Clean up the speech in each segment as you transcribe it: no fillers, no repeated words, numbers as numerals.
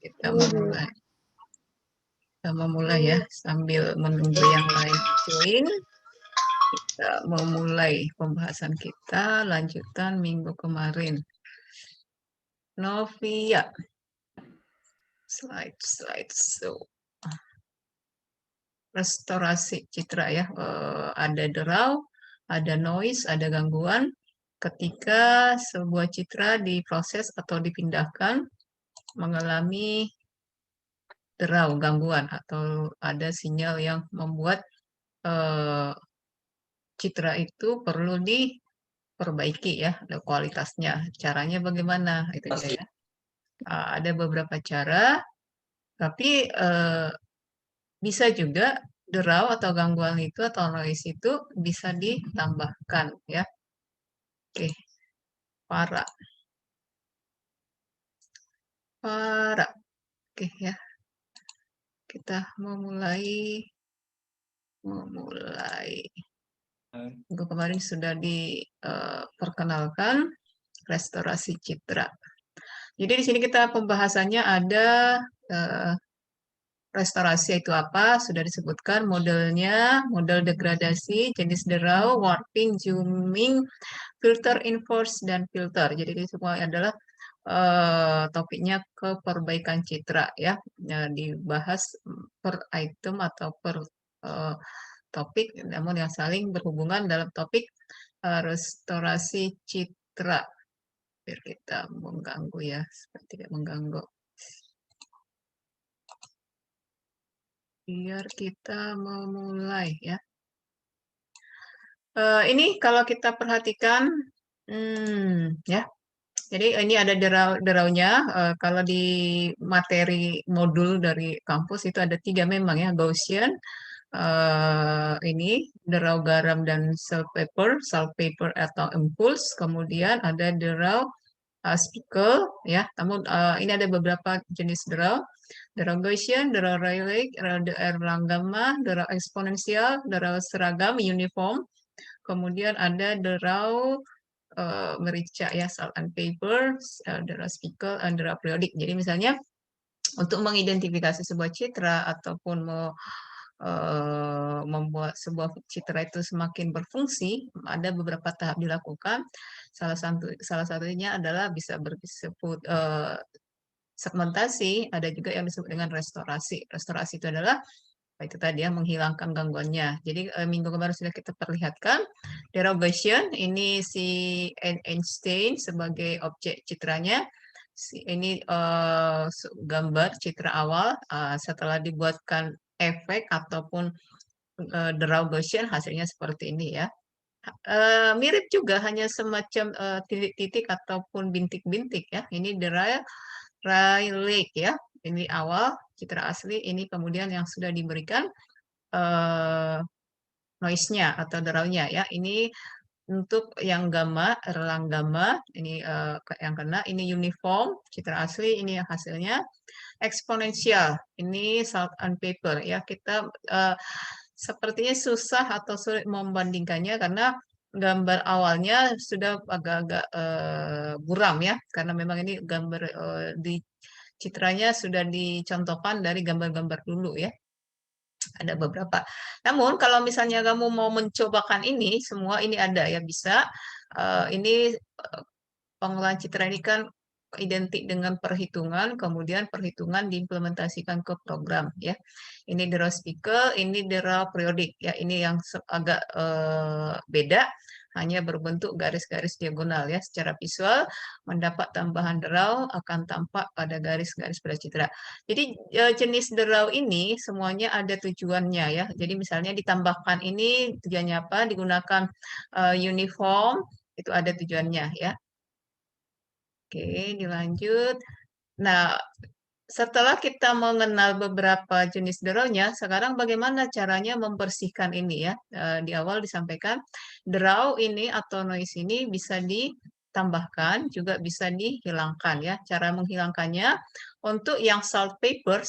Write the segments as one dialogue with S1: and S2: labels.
S1: Kita memulai. Kita memulai ya, sambil menunggu yang lain join. Kita memulai pembahasan kita, lanjutan minggu kemarin. Novia. Slide. So, restorasi citra ya. Ada derau, ada noise, ada gangguan. Ketika sebuah citra diproses atau dipindahkan mengalami derau, gangguan, atau ada sinyal yang membuat citra itu perlu diperbaiki ya, ada kualitasnya. Caranya bagaimana? Itu dia ya. Ada beberapa cara, tapi bisa juga derau atau gangguan itu atau noise itu bisa ditambahkan ya. Oke, para. Oke ya. Kita memulai. Minggu kemarin sudah diperkenalkan restorasi citra. Jadi di sini kita pembahasannya ada restorasi itu apa, sudah disebutkan modelnya, model degradasi, jenis derau, warping, zooming, filter, inverse, dan filter. Jadi ini semua adalah topiknya ke perbaikan citra ya. Dibahas per item atau per topik, namun yang saling berhubungan dalam topik restorasi citra. Biar kita mengganggu ya, supaya tidak mengganggu. Biar kita memulai ya. Ini kalau kita perhatikan, ya. Jadi ini ada deraunya. Kalau di materi modul dari kampus itu ada 3 memang ya, Gaussian, ini derau garam dan saltpaper atau impulse. Kemudian ada derau speckle ya. Namun ini ada beberapa jenis derau. Derau Gaussian, derau Rayleigh, derau gamma, derau eksponensial, derau seragam, uniform. Kemudian ada derau merica ya, salt and paper, derau speckle, dan derau periodik. Jadi misalnya untuk mengidentifikasi sebuah citra ataupun membuat sebuah citra itu semakin berfungsi, ada beberapa tahap dilakukan. Salah satunya adalah bisa disebut segmentasi, ada juga yang disebut dengan restorasi. Restorasi itu adalah itu tadi ya, menghilangkan gangguannya. Jadi minggu kemarin sudah kita perlihatkan derogation, ini si Einstein sebagai objek citranya. Ini gambar citra awal, setelah dibuatkan efek ataupun derogation, hasilnya seperti ini ya. Mirip juga, hanya semacam titik-titik ataupun bintik-bintik ya. Ini Rayleigh ya. Ini awal citra asli, ini kemudian yang sudah diberikan noise-nya atau deraunya ya. Ini untuk yang gamma, erlang gamma, ini yang kena, ini uniform, citra asli, ini yang hasilnya. Eksponensial, ini salt and paper ya. Kita sepertinya susah atau sulit membandingkannya karena gambar awalnya sudah agak-agak buram ya, karena memang ini gambar di citranya sudah dicontohkan dari gambar-gambar dulu ya. Ada beberapa. Namun kalau misalnya kamu mau mencobakan ini, semua ini ada ya, bisa. Ini pengolahan citra ini kan identik dengan perhitungan, kemudian perhitungan diimplementasikan ke program ya. Ini draw speckle, ini draw periodik ya. Ini yang agak beda, hanya berbentuk garis-garis diagonal ya. Secara visual mendapat tambahan draw akan tampak pada garis-garis pada citra. Jadi jenis draw ini semuanya ada tujuannya ya. Jadi misalnya ditambahkan ini tujuannya apa? Digunakan uniform, itu ada tujuannya ya. Oke, dilanjut. Nah, setelah kita mengenal beberapa jenis draw-nya, sekarang bagaimana caranya membersihkan ini ya? Di awal disampaikan, draw ini atau noise ini bisa ditambahkan, juga bisa dihilangkan ya. Cara menghilangkannya, untuk yang salt paper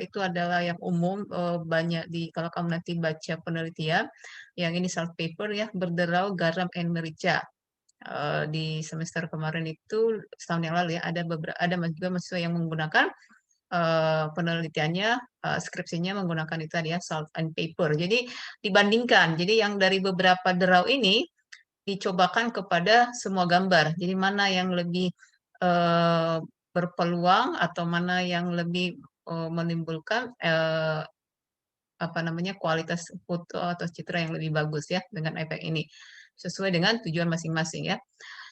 S1: itu adalah yang umum, banyak kalau kamu nanti baca penelitian, yang ini salt paper ya, berderau garam and merica. Di semester kemarin itu, setahun yang lalu ya, ada juga mahasiswa yang menggunakan penelitiannya, skripsinya menggunakan itu tadi ya, salt and paper. Jadi dibandingkan, jadi yang dari beberapa derau ini dicobakan kepada semua gambar. Jadi mana yang lebih berpeluang atau mana yang lebih menimbulkan apa namanya kualitas foto atau citra yang lebih bagus ya dengan efek ini sesuai dengan tujuan masing-masing ya.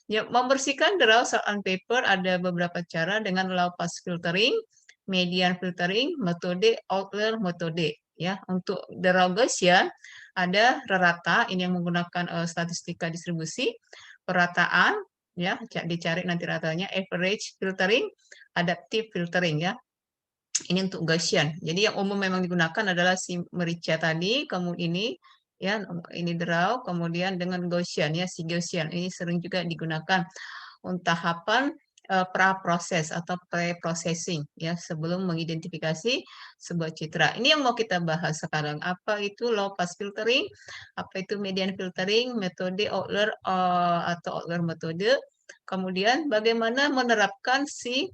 S1: Ya, membersihkan draw salt and paper ada beberapa cara dengan low pass filtering, median filtering, metode Outlier metode ya. Untuk draw Gaussian ada rata ini yang menggunakan statistika distribusi, perataan ya, dicari nanti ratanya, average filtering, adaptive filtering ya. Ini untuk Gaussian. Jadi yang umum memang digunakan adalah si merica tadi, kemudian ini draw, kemudian dengan Gaussian ya, si Gaussian ini sering juga digunakan untuk tahapan pra-proses atau pre-processing ya sebelum mengidentifikasi sebuah citra. Ini yang mau kita bahas sekarang. Apa itu low pass filtering? Apa itu median filtering? Metode Outlier atau Outlier metode. Kemudian bagaimana menerapkan si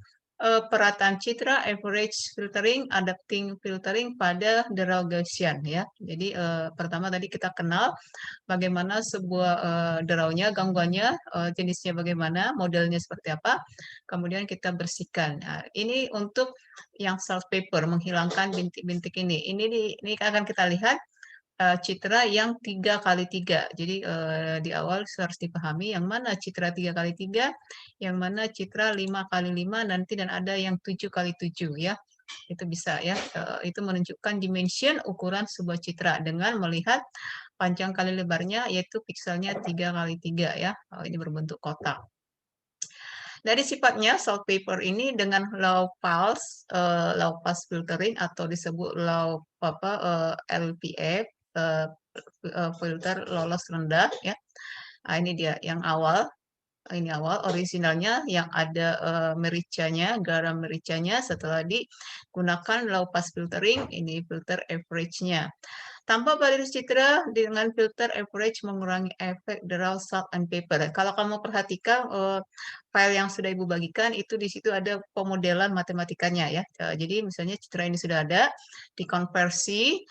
S1: perataan citra, average filtering, adapting filtering pada draw Gaussian ya. Jadi pertama tadi kita kenal bagaimana sebuah draw-nya, gangguannya, jenisnya bagaimana, modelnya seperti apa, kemudian kita bersihkan. Nah, ini untuk yang salt paper, menghilangkan bintik-bintik ini. Ini akan kita lihat citra yang 3x3. Jadi di awal harus dipahami yang mana citra 3x3, yang mana citra 5x5 nanti dan ada yang 7x7 ya. Itu bisa ya. Itu menunjukkan dimension ukuran sebuah citra dengan melihat panjang kali lebarnya yaitu pikselnya 3x3 ya. Ini berbentuk kotak. Dari sifatnya salt paper ini dengan low pass filtering atau disebut low LPF, filter lolos rendah ya. Nah, ini dia yang awal. Ini awal originalnya yang ada mericanya, garam mericanya setelah digunakan low pass filtering, ini filter average-nya. Tanpa baris citra dengan filter average mengurangi efek draw salt and paper. Kalau kamu perhatikan file yang sudah Ibu bagikan itu di situ ada pemodelan matematikanya ya. Jadi misalnya citra ini sudah ada, dikonversi,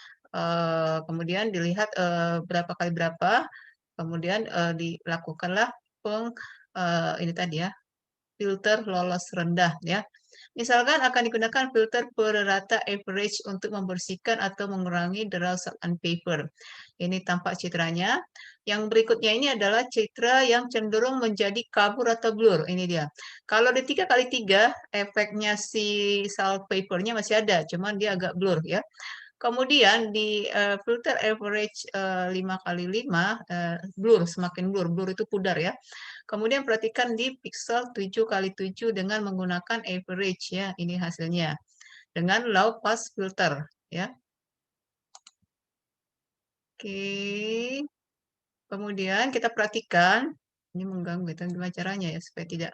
S1: kemudian dilihat berapa kali berapa, kemudian dilakukanlah ini tadi ya, filter lolos rendah ya. Misalkan akan digunakan filter per-rata average untuk membersihkan atau mengurangi draw salt and paper. Ini tampak citranya. Yang berikutnya ini adalah citra yang cenderung menjadi kabur atau blur. Ini dia. Kalau di 3x3, efeknya si salt papernya masih ada, cuman dia agak blur ya. Kemudian di filter average 5x5, blur, semakin blur. Blur itu pudar ya. Kemudian perhatikan di pixel 7x7 dengan menggunakan average ya. Ini hasilnya. Dengan low pass filter ya. Oke. Kemudian kita perhatikan, ini mengganggu, kita gimana caranya ya supaya tidak.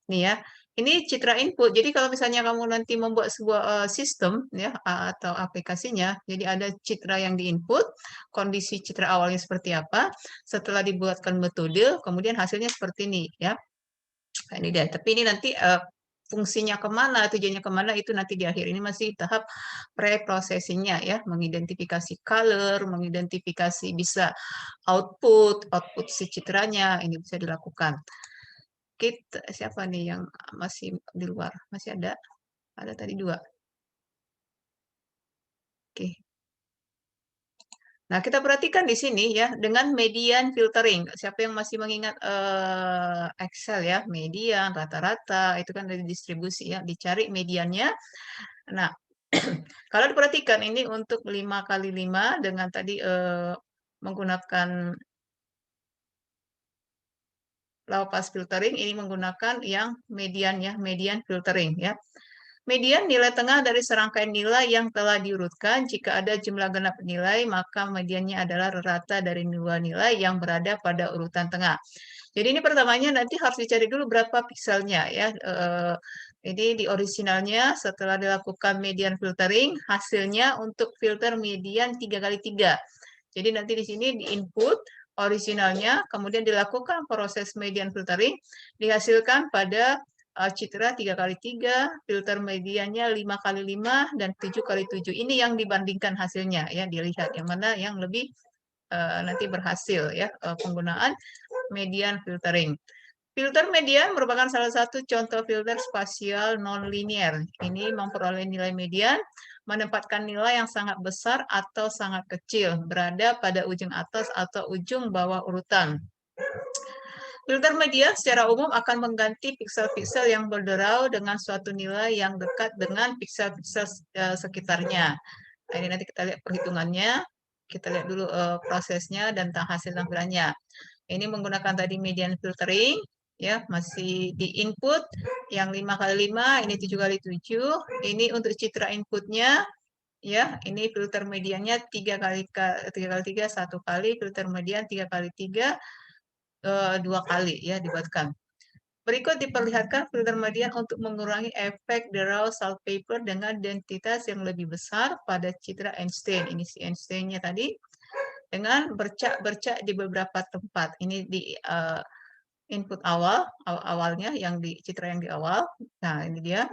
S1: Nih ya, ini citra input. Jadi kalau misalnya kamu nanti membuat sebuah sistem ya atau aplikasinya, jadi ada citra yang diinput, kondisi citra awalnya seperti apa, setelah dibuatkan metode, kemudian hasilnya seperti ini ya. Nah, ini dia. Tapi ini nanti fungsinya kemana, tujuannya kemana itu nanti di akhir. Ini masih tahap pre-processingnya ya, mengidentifikasi color, mengidentifikasi bisa output si citranya, ini bisa dilakukan. Kita siapa nih yang masih di luar? Masih ada? Ada tadi 2. Oke. Nah, kita perhatikan di sini ya dengan median filtering. Siapa yang masih mengingat Excel ya, median, rata-rata, itu kan dari distribusi ya, dicari mediannya. Nah, kalau diperhatikan ini untuk 5x5 dengan tadi menggunakan low pass filtering, ini menggunakan yang median ya, median filtering ya. Median nilai tengah dari serangkaian nilai yang telah diurutkan. Jika ada jumlah genap nilai, maka mediannya adalah rata dari dua nilai yang berada pada urutan tengah. Jadi ini pertamanya nanti harus dicari dulu berapa pikselnya ya. Ini di originalnya setelah dilakukan median filtering, hasilnya untuk filter median 3x3. Jadi nanti di sini di input originalnya, kemudian dilakukan proses median filtering, dihasilkan pada citra 3x3, filter mediannya 5x5 dan 7x7. Ini yang dibandingkan hasilnya ya, dilihat yang mana yang lebih nanti berhasil ya penggunaan median filtering. Filter median merupakan salah satu contoh filter spasial non-linear. Ini memperoleh nilai median, menempatkan nilai yang sangat besar atau sangat kecil, berada pada ujung atas atau ujung bawah urutan. Filter median secara umum akan mengganti piksel-piksel yang berderau dengan suatu nilai yang dekat dengan piksel-piksel sekitarnya. Nah, ini nanti kita lihat perhitungannya. Kita lihat dulu prosesnya dan hasil tampilannya. Ini menggunakan tadi median filtering, ya masih di input yang 5x5, ini 7x7. Ini untuk citra inputnya, ya ini filter mediannya 3x3 1 kali, filter median 3x3 2 kali ya dibuatkan. Berikut diperlihatkan filter median untuk mengurangi efek derau sandpaper dengan densitas yang lebih besar pada citra Einstein. Ini si Einstein-nya tadi dengan bercak-bercak di beberapa tempat. Ini di input awalnya yang di citra yang di awal. Nah, ini dia.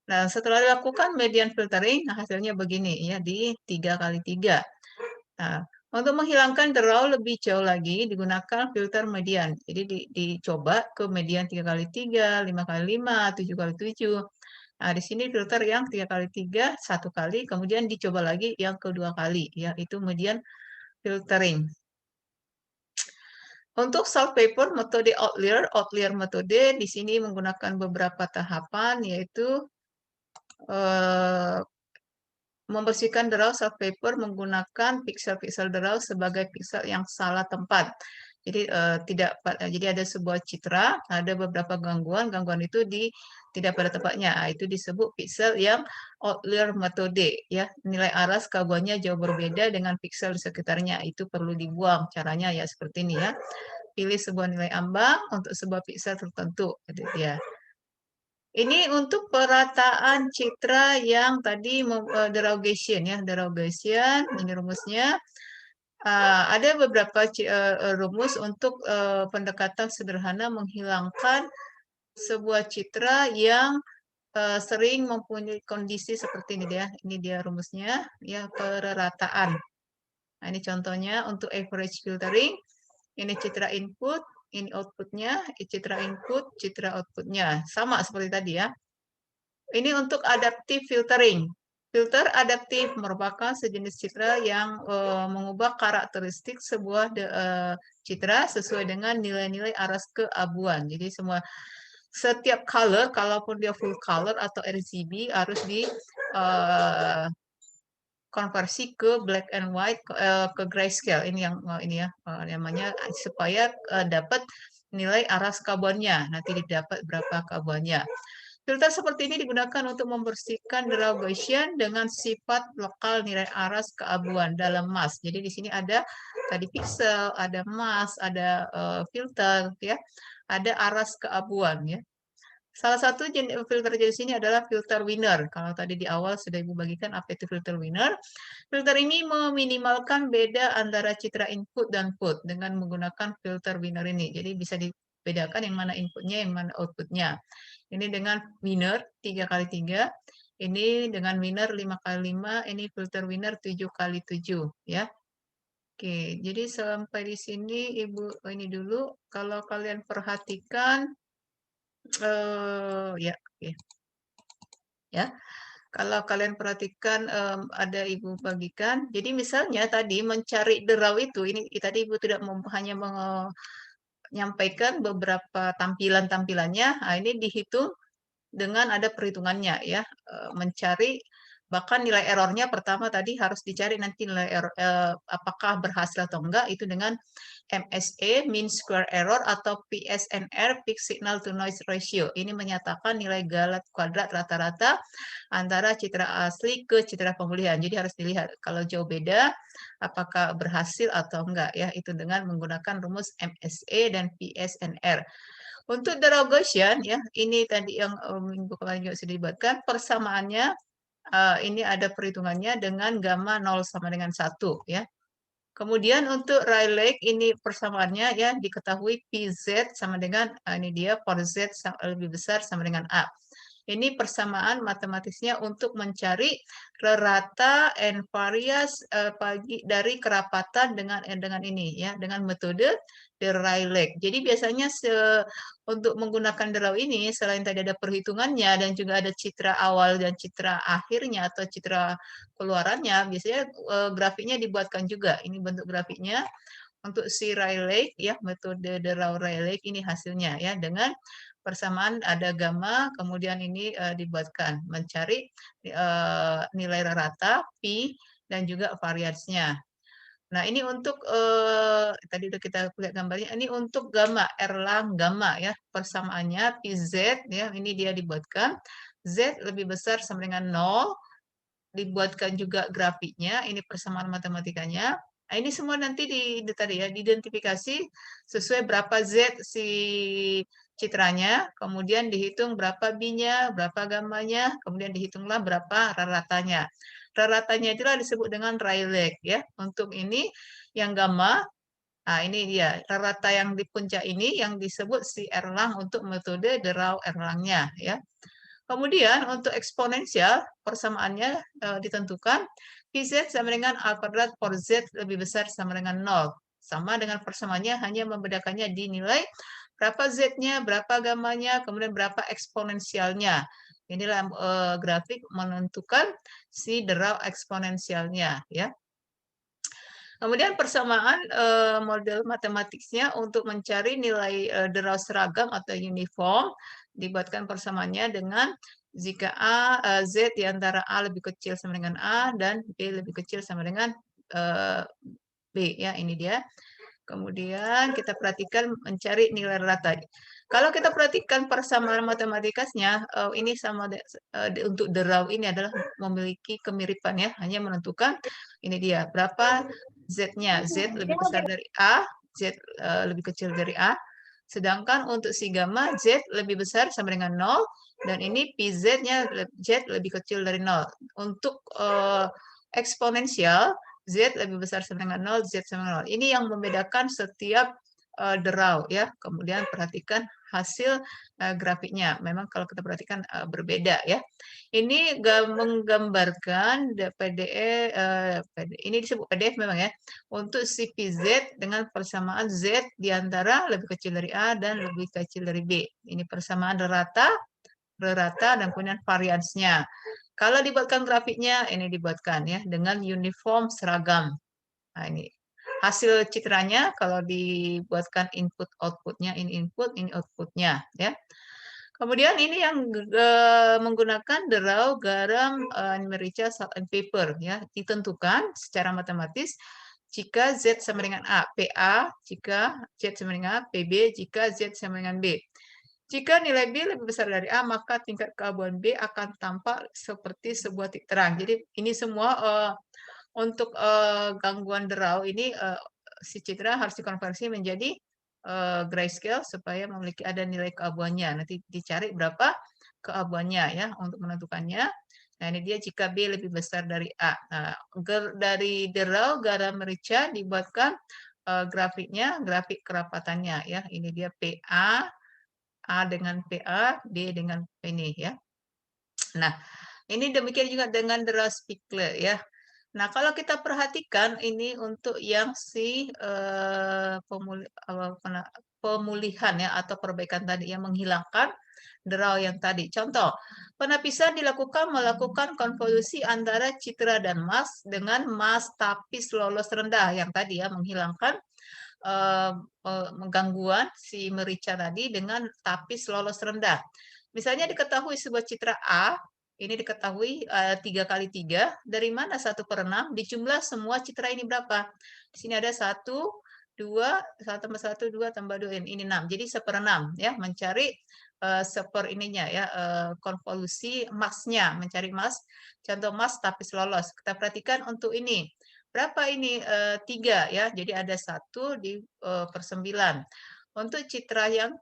S1: Nah, setelah dilakukan median filtering, nah hasilnya begini ya di 3x3. Nah, untuk menghilangkan derau lebih jauh lagi digunakan filter median. Jadi dicoba ke median 3x3, 5x5, 7x7. Nah, di sini filter yang 3x3 1 kali, kemudian dicoba lagi yang kedua kali, yaitu median filtering. Untuk sandpaper metode outlier metode di sini menggunakan beberapa tahapan, yaitu membersihkan derau sandpaper menggunakan piksel-piksel derau sebagai piksel yang salah tempat. Jadi jadi ada sebuah citra, ada beberapa gangguan itu tidak pada tempatnya. Nah, itu disebut piksel yang outlier metode ya. Nilai aras kabuannya jauh berbeda dengan piksel di sekitarnya. Itu perlu dibuang. Caranya ya seperti ini ya. Pilih sebuah nilai ambang untuk sebuah piksel tertentu. Gitu ya. Ini untuk perataan citra yang tadi derogation ya, derogation. Ini rumusnya. Ada beberapa rumus untuk pendekatan sederhana menghilangkan sebuah citra yang sering mempunyai kondisi seperti ini dia. Ini dia rumusnya ya, perataan. Nah, ini contohnya untuk average filtering. Ini citra input, ini outputnya, citra input, citra outputnya. Sama seperti tadi ya. Ini untuk adaptive filtering. Filter adaptif merupakan sejenis citra yang mengubah karakteristik sebuah citra sesuai dengan nilai-nilai aras keabuan. Jadi setiap color, kalaupun dia full color atau RGB, harus di konversi ke black and white, ke grayscale. Ini yang ini ya namanya supaya dapat nilai aras keabuannya. Nanti didapat berapa keabuannya. Filter seperti ini digunakan untuk membersihkan derau Gaussian dengan sifat lokal nilai aras keabuan dalam mask. Jadi di sini ada tadi pixel, ada mask, ada filter, ya, ada aras keabuan, ya. Salah satu filter jenis ini adalah filter winner. Kalau tadi di awal sudah Ibu bagikan apa itu filter winner. Filter ini meminimalkan beda antara citra input dan put dengan menggunakan filter winner ini. Jadi bisa dibedakan yang mana inputnya, yang mana outputnya. Ini dengan winner 3x3. Ini dengan winner 5x5. Ini filter winner 7x7. Ya. Oke, jadi sampai di sini Ibu ini dulu. Kalau kalian perhatikan, ya, oke. Ya. Kalau kalian perhatikan ada Ibu bagikan. Jadi misalnya tadi mencari derau itu, ini tadi Ibu tidak hanya menyampaikan beberapa tampilannya. Nah, ini dihitung dengan ada perhitungannya ya, mencari bahkan nilai errornya pertama tadi harus dicari nanti nilai error, apakah berhasil atau enggak itu dengan MSE, mean square error, atau PSNR, peak signal to noise ratio. Ini menyatakan nilai galat kuadrat rata-rata antara citra asli ke citra pemulihan. Jadi harus dilihat kalau jauh beda apakah berhasil atau enggak ya, itu dengan menggunakan rumus MSE dan PSNR. Untuk derau Gaussian ya, ini tadi yang minggu kemarin juga sudah dibuatkan persamaannya, ini ada perhitungannya dengan gamma 0 sama dengan 1 ya. Kemudian untuk Rayleigh ini persamaannya ya diketahui PZ sama dengan ini dia for Z lebih besar sama dengan A. Ini persamaan matematisnya untuk mencari rata and variance dari kerapatan dengan ini ya dengan metode Diraillet. Jadi biasanya untuk menggunakan Diraw ini selain tadi ada perhitungannya dan juga ada citra awal dan citra akhirnya atau citra keluarannya, biasanya grafiknya dibuatkan juga. Ini bentuk grafiknya untuk si Rayleigh ya metode Diraw-Rayleigh ini hasilnya ya dengan persamaan ada gamma kemudian ini dibuatkan mencari nilai rata pi dan juga variansnya. Nah, ini untuk tadi udah kita lihat gambarnya. Ini untuk gamma Erlang gamma ya. Persamaannya PZ ya. Ini dia dibuatkan Z lebih besar sama dengan 0, dibuatkan juga grafiknya, ini persamaan matematikanya. Nah, ini semua nanti tadi ya diidentifikasi sesuai berapa Z si citranya, kemudian dihitung berapa B-nya, berapa gamanya, kemudian dihitunglah berapa raratanya. Raratanya itulah disebut dengan Rayleigh ya. Untuk ini yang gamma, nah ini dia rata yang di puncak ini yang disebut si Erlang untuk metode Diraw-Erlangnya ya. Kemudian untuk eksponensial persamaannya ditentukan PZ sama dengan A kuadrat per Z lebih besar sama dengan 0. Sama dengan persamaannya hanya membedakannya di nilai berapa Z-nya, berapa gamanya, kemudian berapa eksponensialnya. Inilah grafik menentukan si Diraw eksponensialnya ya. Kemudian persamaan model matematiknya untuk mencari nilai Diraw seragam atau uniform dibuatkan persamaannya dengan jika Z di antara A lebih kecil sama dengan A dan B lebih kecil sama dengan B ya ini dia. Kemudian kita perhatikan mencari nilai rata. Kalau kita perhatikan persamaan matematikasnya, ini sama untuk Diraw ini adalah memiliki kemiripan ya, hanya menentukan ini dia berapa Z-nya. Z lebih besar dari A, Z lebih kecil dari A. Sedangkan untuk si gamma Z lebih besar sama dengan 0 dan ini PZ-nya Z lebih kecil dari 0. Untuk eksponensial Z lebih besar sama dengan 0, Z sama dengan 0. Ini yang membedakan setiap Diraw ya. Kemudian perhatikan hasil grafiknya. Memang kalau kita perhatikan berbeda ya. Ini menggambarkan ini disebut PDF memang ya. Untuk si PZ dengan persamaan Z di antara lebih kecil dari A dan lebih kecil dari B. Ini persamaan rata, dan kemudian variansnya. Kalau dibuatkan grafiknya, ini dibuatkan ya dengan uniform seragam. Nah, ini hasil citranya kalau dibuatkan input outputnya, ini input, ini outputnya ya. Kemudian ini yang menggunakan Diraw, garam, merica, salt and pepper ya ditentukan secara matematis jika Z sama dengan A, PA jika Z sama dengan A, PB jika Z sama dengan B. Jika nilai B lebih besar dari A, maka tingkat keabuan B akan tampak seperti sebuah titik terang. Jadi ini semua untuk gangguan Diraw ini si citra harus dikonversi menjadi grayscale supaya memiliki ada nilai keabuannya. Nanti dicari berapa keabuannya ya untuk menentukannya. Nah ini dia jika B lebih besar dari A. Nah, dari Diraw garam merica dibuatkan grafiknya, grafik kerapatannya ya. Ini dia PA, A dengan PA, B dengan ini ya. Nah, ini demikian juga dengan Diraw-Spikler ya. Nah, kalau kita perhatikan ini untuk yang si pemulihan ya atau perbaikan tadi yang menghilangkan Diraw yang tadi. Contoh, penapisan melakukan konvolusi antara citra dan mas dengan mas tapis lolos rendah yang tadi ya menghilangkan gangguan si merica tadi dengan tapis lolos rendah. Misalnya diketahui sebuah citra A, ini diketahui 3 kali 3, dari mana 1/6, dijumlah semua citra ini berapa? Di sini ada 1, 2, 1 tambah 1, 2 tambah 2, ini 6. Jadi 1/6 ya, mencari ininya ya, konvolusi masnya, mencari mas, contoh mas tapis lolos. Kita perhatikan untuk ini. Berapa ini? 3 ya. Jadi ada 1 per 9. Untuk citra yang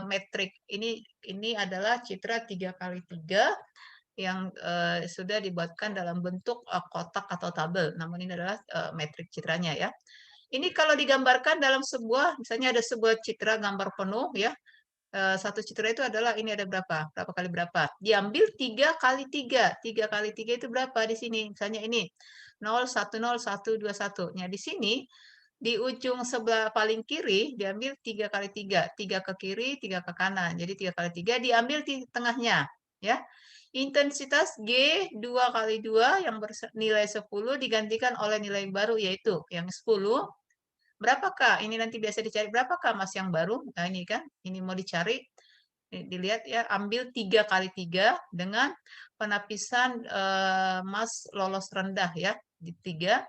S1: metrik ini adalah citra 3 kali 3 yang sudah dibuatkan dalam bentuk kotak atau tabel. Namun ini adalah metrik citranya ya. Ini kalau digambarkan dalam sebuah, misalnya ada sebuah citra gambar penuh ya, satu citra itu adalah ini ada berapa? Berapa kali berapa? Diambil 3 kali 3. 3 kali 3 itu berapa di sini? Misalnya ini 0, 1, 0, 1, 2, 1. Nah, di sini di ujung sebelah paling kiri diambil 3 kali 3. 3 ke kiri, 3 ke kanan. Jadi 3 kali 3 diambil di tengahnya. Ya. Intensitas G 2 kali 2 yang bernilai 10 digantikan oleh nilai baru yaitu yang 10. Berapakah? Ini nanti biasa dicari berapakah emas yang baru? Nah, ini kan, ini mau dicari. Dilihat ya, ambil 3 kali 3 dengan penapisan emas lolos rendah ya, di 3.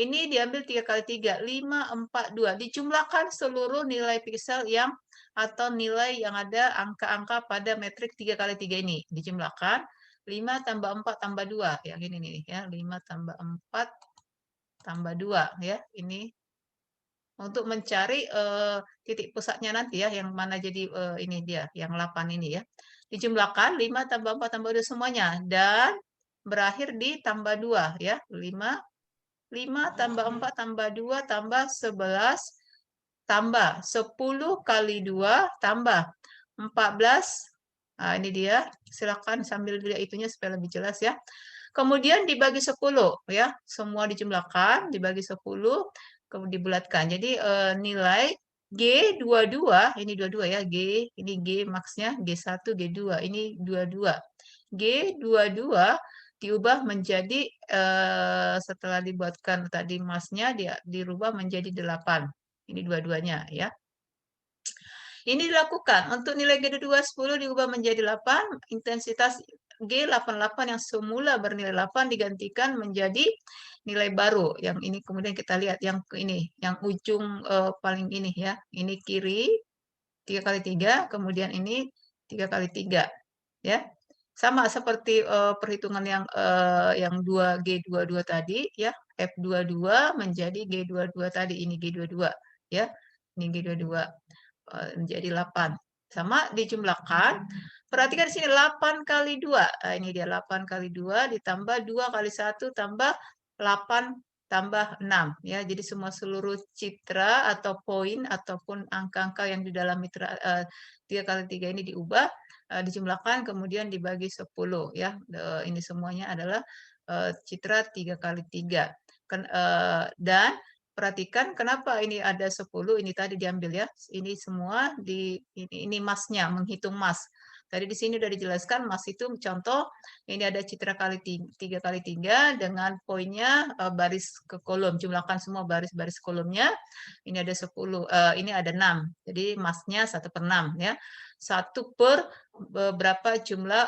S1: Ini diambil 3 kali 3, 5, 4, 2. Dijumlahkan seluruh nilai piksel yang atau nilai yang ada angka-angka pada metrik 3 kali 3 ini. Dijumlahkan 5 tambah 4 tambah 2. Yang ini nih ya, 5 tambah 4 tambah 2 ya. Ini untuk mencari titik pusatnya nanti ya, yang mana jadi ini dia, yang 8 ini ya. Dijumlahkan 5 tambah 4 tambah 2 semuanya dan berakhir di tambah 2 ya. 5 tambah 4 tambah 2 tambah 11 tambah 10 kali 2 tambah 14. Nah, ini dia. Silakan sambil dilihat itunya supaya lebih jelas ya. Kemudian dibagi 10 ya. Semua dijumlahkan dibagi 10 kemudian dibulatkan. Jadi nilai G22 ini 22 ya. Ini G maksnya G1 G2 ini 22. G22 diubah menjadi setelah dibuatkan tadi masnya dirubah menjadi 8. Ini dua-duanya ya. Ini dilakukan untuk nilai G22 10 diubah menjadi 8, intensitas G88 yang semula bernilai 8 digantikan menjadi nilai baru. Yang ini kemudian kita lihat yang ini, yang ujung paling ini ya. Ini kiri 3 kali 3, kemudian ini 3 kali 3 ya. Sama seperti perhitungan yang 2G22 tadi ya, F22 menjadi G22 tadi, ini G22 ya. Ini G22 menjadi 8. Sama dijumlahkan. Perhatikan di sini 8 kali 2. Nah, ini dia 8 kali 2 ditambah 2 kali 1 tambah 8 tambah 6 ya. Jadi semua seluruh citra atau poin ataupun angka-angka yang di dalam mitra 3 kali 3 ini diubah, dijumlahkan kemudian dibagi 10 ya. Ini semuanya adalah citra 3 kali 3. Dan perhatikan kenapa ini ada 10, ini tadi diambil ya. Ini semua ini masnya, menghitung mas. Tadi di sini sudah dijelaskan mas itu contoh ini ada citra kali 3 kali 3 dengan poinnya baris ke kolom, jumlahkan semua baris-baris kolomnya. Ini ada 10, ini ada 6. Jadi masnya 1/6 ya. 1/, berapa jumlah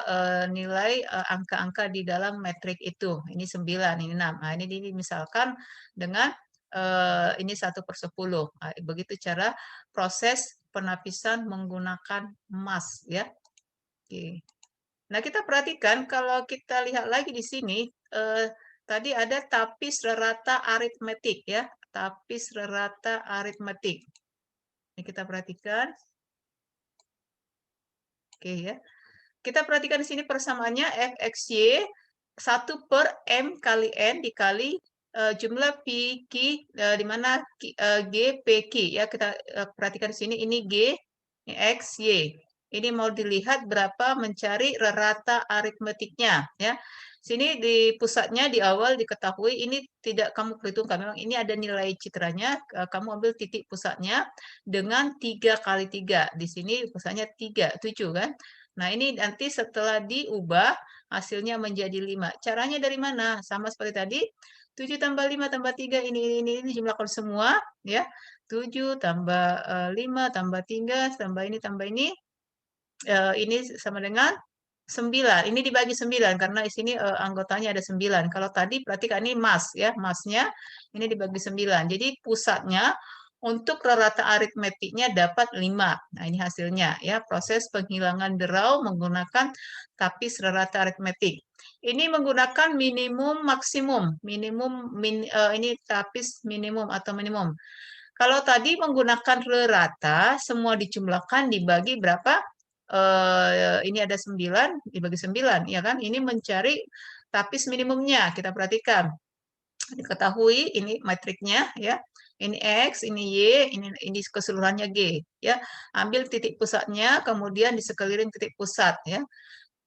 S1: nilai angka-angka di dalam metrik itu. Ini 9, ini 6. Nah, ini misalkan dengan ini 1/10. Nah, begitu cara proses penapisan menggunakan emas ya. Oke. Nah, kita perhatikan kalau kita lihat lagi di sini tadi ada tapis rata aritmetik ya, tapis rata aritmetik. Ini kita perhatikan. Oke ya. Kita perhatikan di sini persamaannya Fxy 1/m kali n dikali jumlah P Q di mana G P Q ya. Kita perhatikan di sini ini G, ini X, Y. Ini mau dilihat berapa mencari rata aritmetiknya ya. Sini di pusatnya di awal diketahui ini tidak kamu perhitungkan. Memang ini ada nilai citranya, kamu ambil titik pusatnya dengan 3 kali 3. Di sini pusatnya 3, 7 kan. Nah, ini nanti setelah diubah hasilnya menjadi 5. Caranya dari mana? Sama seperti tadi, 7 tambah 5 tambah 3 ini jumlahkan semua ya. 7 tambah 5 tambah 3 tambah ini sama dengan 9. Ini dibagi 9 karena di sini anggotanya ada 9. Kalau tadi perhatikan ini mas ya, masnya ini dibagi 9. Jadi pusatnya untuk rata aritmetiknya dapat 5. Nah, ini hasilnya ya, proses penghilangan derau menggunakan tapis rata aritmetik. Ini menggunakan minimum maksimum, ini tapis minimum atau minimum. Kalau tadi menggunakan rata, semua dijumlahkan dibagi berapa? ini ada 9 dibagi 9, ya kan? Ini mencari tapis minimumnya. Kita perhatikan. Diketahui ini matriknya ya. Ini X, ini Y, ini keseluruhannya G ya. Ambil titik pusatnya, kemudian di sekeliling titik pusat ya.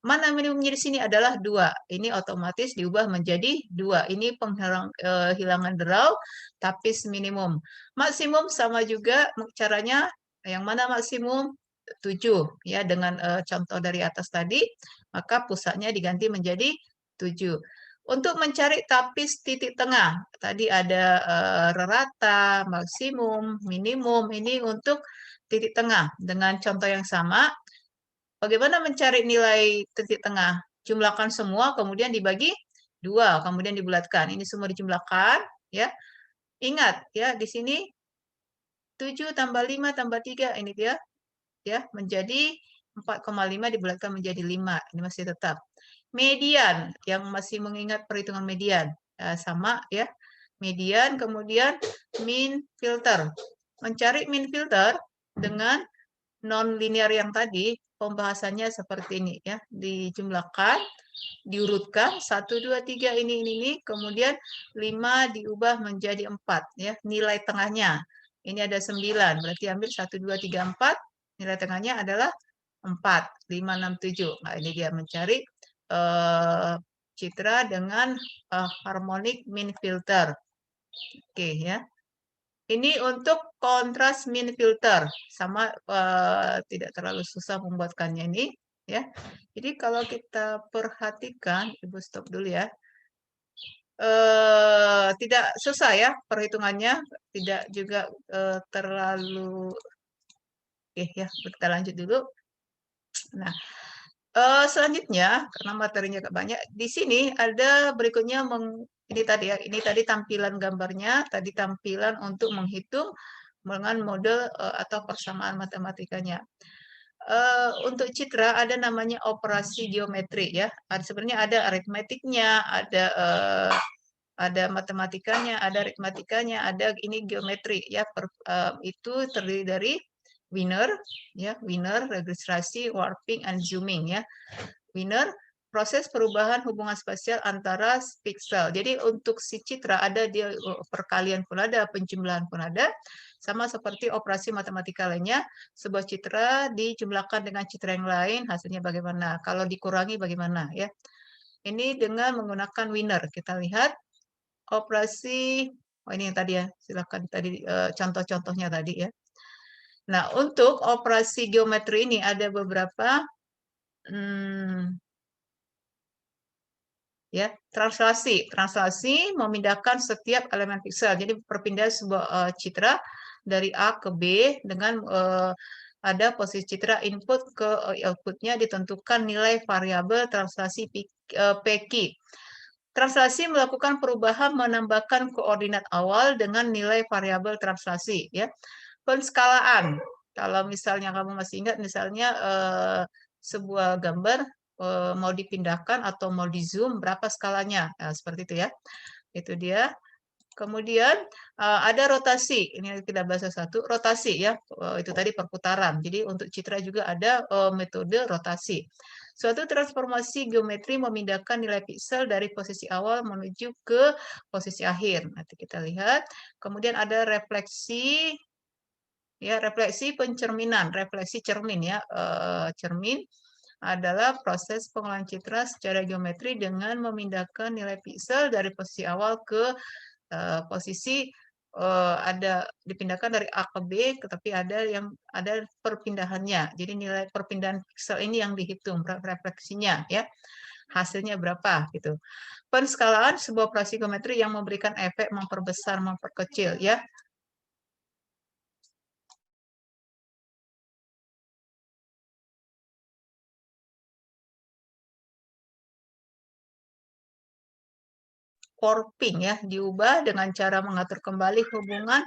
S1: Mana minimumnya di sini adalah 2. Ini otomatis diubah menjadi 2. Ini penghilangan derau tapis minimum. Maksimum sama juga caranya. Yang mana maksimum? 7 ya, dengan contoh dari atas tadi, maka pusatnya diganti menjadi 7. Untuk mencari tapis titik tengah, tadi ada rata, maksimum, minimum. Ini untuk titik tengah dengan contoh yang sama. Bagaimana mencari nilai titik tengah? Jumlahkan semua, kemudian dibagi 2, kemudian dibulatkan. Ini semua dijumlahkan, ya. Ingat, ya, di sini 7 tambah 5 tambah 3, ini dia, ya, menjadi 4,5 dibulatkan menjadi 5. Ini masih tetap. Median, yang masih mengingat perhitungan median. Sama, ya. Median, kemudian min filter. Mencari min filter dengan non-linear yang tadi, pembahasannya seperti ini ya, dijumlahkan, diurutkan, 1, 2, 3, ini, kemudian 5 diubah menjadi 4 ya, nilai tengahnya. Ini ada 9, berarti ambil 1, 2, 3, 4, nilai tengahnya adalah 4, 5, 6, 7. Nah, ini dia mencari citra dengan harmonic mean filter. Oke ya. Ini untuk kontras min filter, sama tidak terlalu susah membuatkannya ini, ya. Jadi kalau kita perhatikan, Ibu stop dulu ya. Tidak susah ya perhitungannya, tidak juga terlalu. Oke ya, kita lanjut dulu. Nah, selanjutnya karena materinya agak banyak, di sini ada berikutnya ini tadi ya, ini tadi tampilan gambarnya, tadi tampilan untuk menghitung dengan model atau persamaan matematikanya. Untuk citra ada namanya operasi geometri ya. Sebenarnya ada aritmetiknya, ada matematikanya, ada aritmatikanya, ada ini geometri ya. Itu terdiri dari Wiener ya, Wiener, registrasi, warping, and zooming ya. Wiener, proses perubahan hubungan spasial antara piksel. Jadi untuk si citra ada dia perkalian pun ada, penjumlahan pun ada, sama seperti operasi matematika lainnya. Sebuah citra dijumlahkan dengan citra yang lain, hasilnya bagaimana? Kalau dikurangi bagaimana ya? Ini dengan menggunakan Wiener. Kita lihat operasi, oh ini yang tadi ya, silakan tadi contoh-contohnya tadi ya. Nah, untuk operasi geometri ini ada beberapa ya, translasi memindahkan setiap elemen piksel. Jadi perpindahan sebuah citra dari A ke B dengan ada posisi citra input ke outputnya ditentukan nilai variabel translasi PQ. Translasi melakukan perubahan menambahkan koordinat awal dengan nilai variabel translasi ya. Penskalaan. Kalau misalnya kamu masih ingat misalnya sebuah gambar mau dipindahkan atau mau di zoom berapa skalanya. Nah, seperti itu ya. Itu dia. Kemudian ada rotasi. Ini kita bahas satu. Rotasi ya. Itu tadi perputaran. Jadi untuk citra juga ada metode rotasi. Suatu transformasi geometri memindahkan nilai piksel dari posisi awal menuju ke posisi akhir. Nanti kita lihat. Kemudian ada refleksi ya, refleksi pencerminan, refleksi cermin ya. Cermin adalah proses pengolahan citra secara geometri dengan memindahkan nilai piksel dari posisi awal ke posisi ada dipindahkan dari A ke B, tetapi ada perpindahannya. Jadi nilai perpindahan piksel ini yang dihitung refleksinya ya. Hasilnya berapa gitu. Penskalaan sebuah operasi geometri yang memberikan efek memperbesar, memperkecil ya. Warping ya, diubah dengan cara mengatur kembali hubungan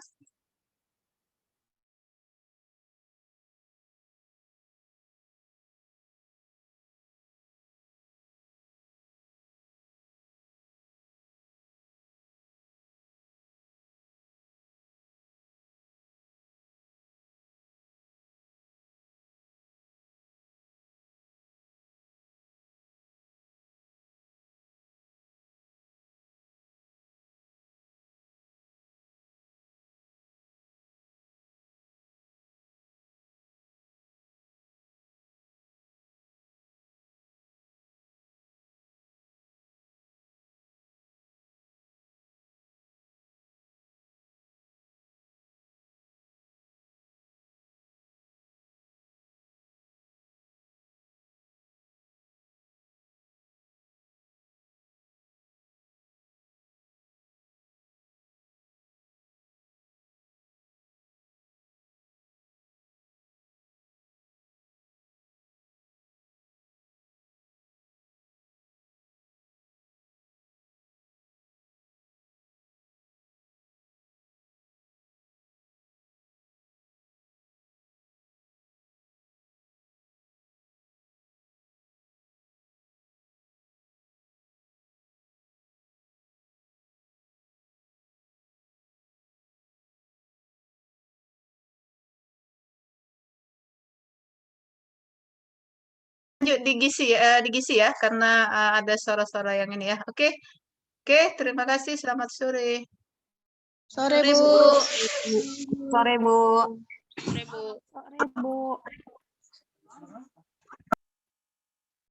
S1: lanjut di Gisi ya, karena ada suara-suara yang ini ya. Oke, oke, terima kasih. Selamat sore.
S2: Sore,
S3: Sore,
S2: Bu.
S3: Bu. Sore, Bu.
S1: Sore, Bu.
S3: Sore, Bu.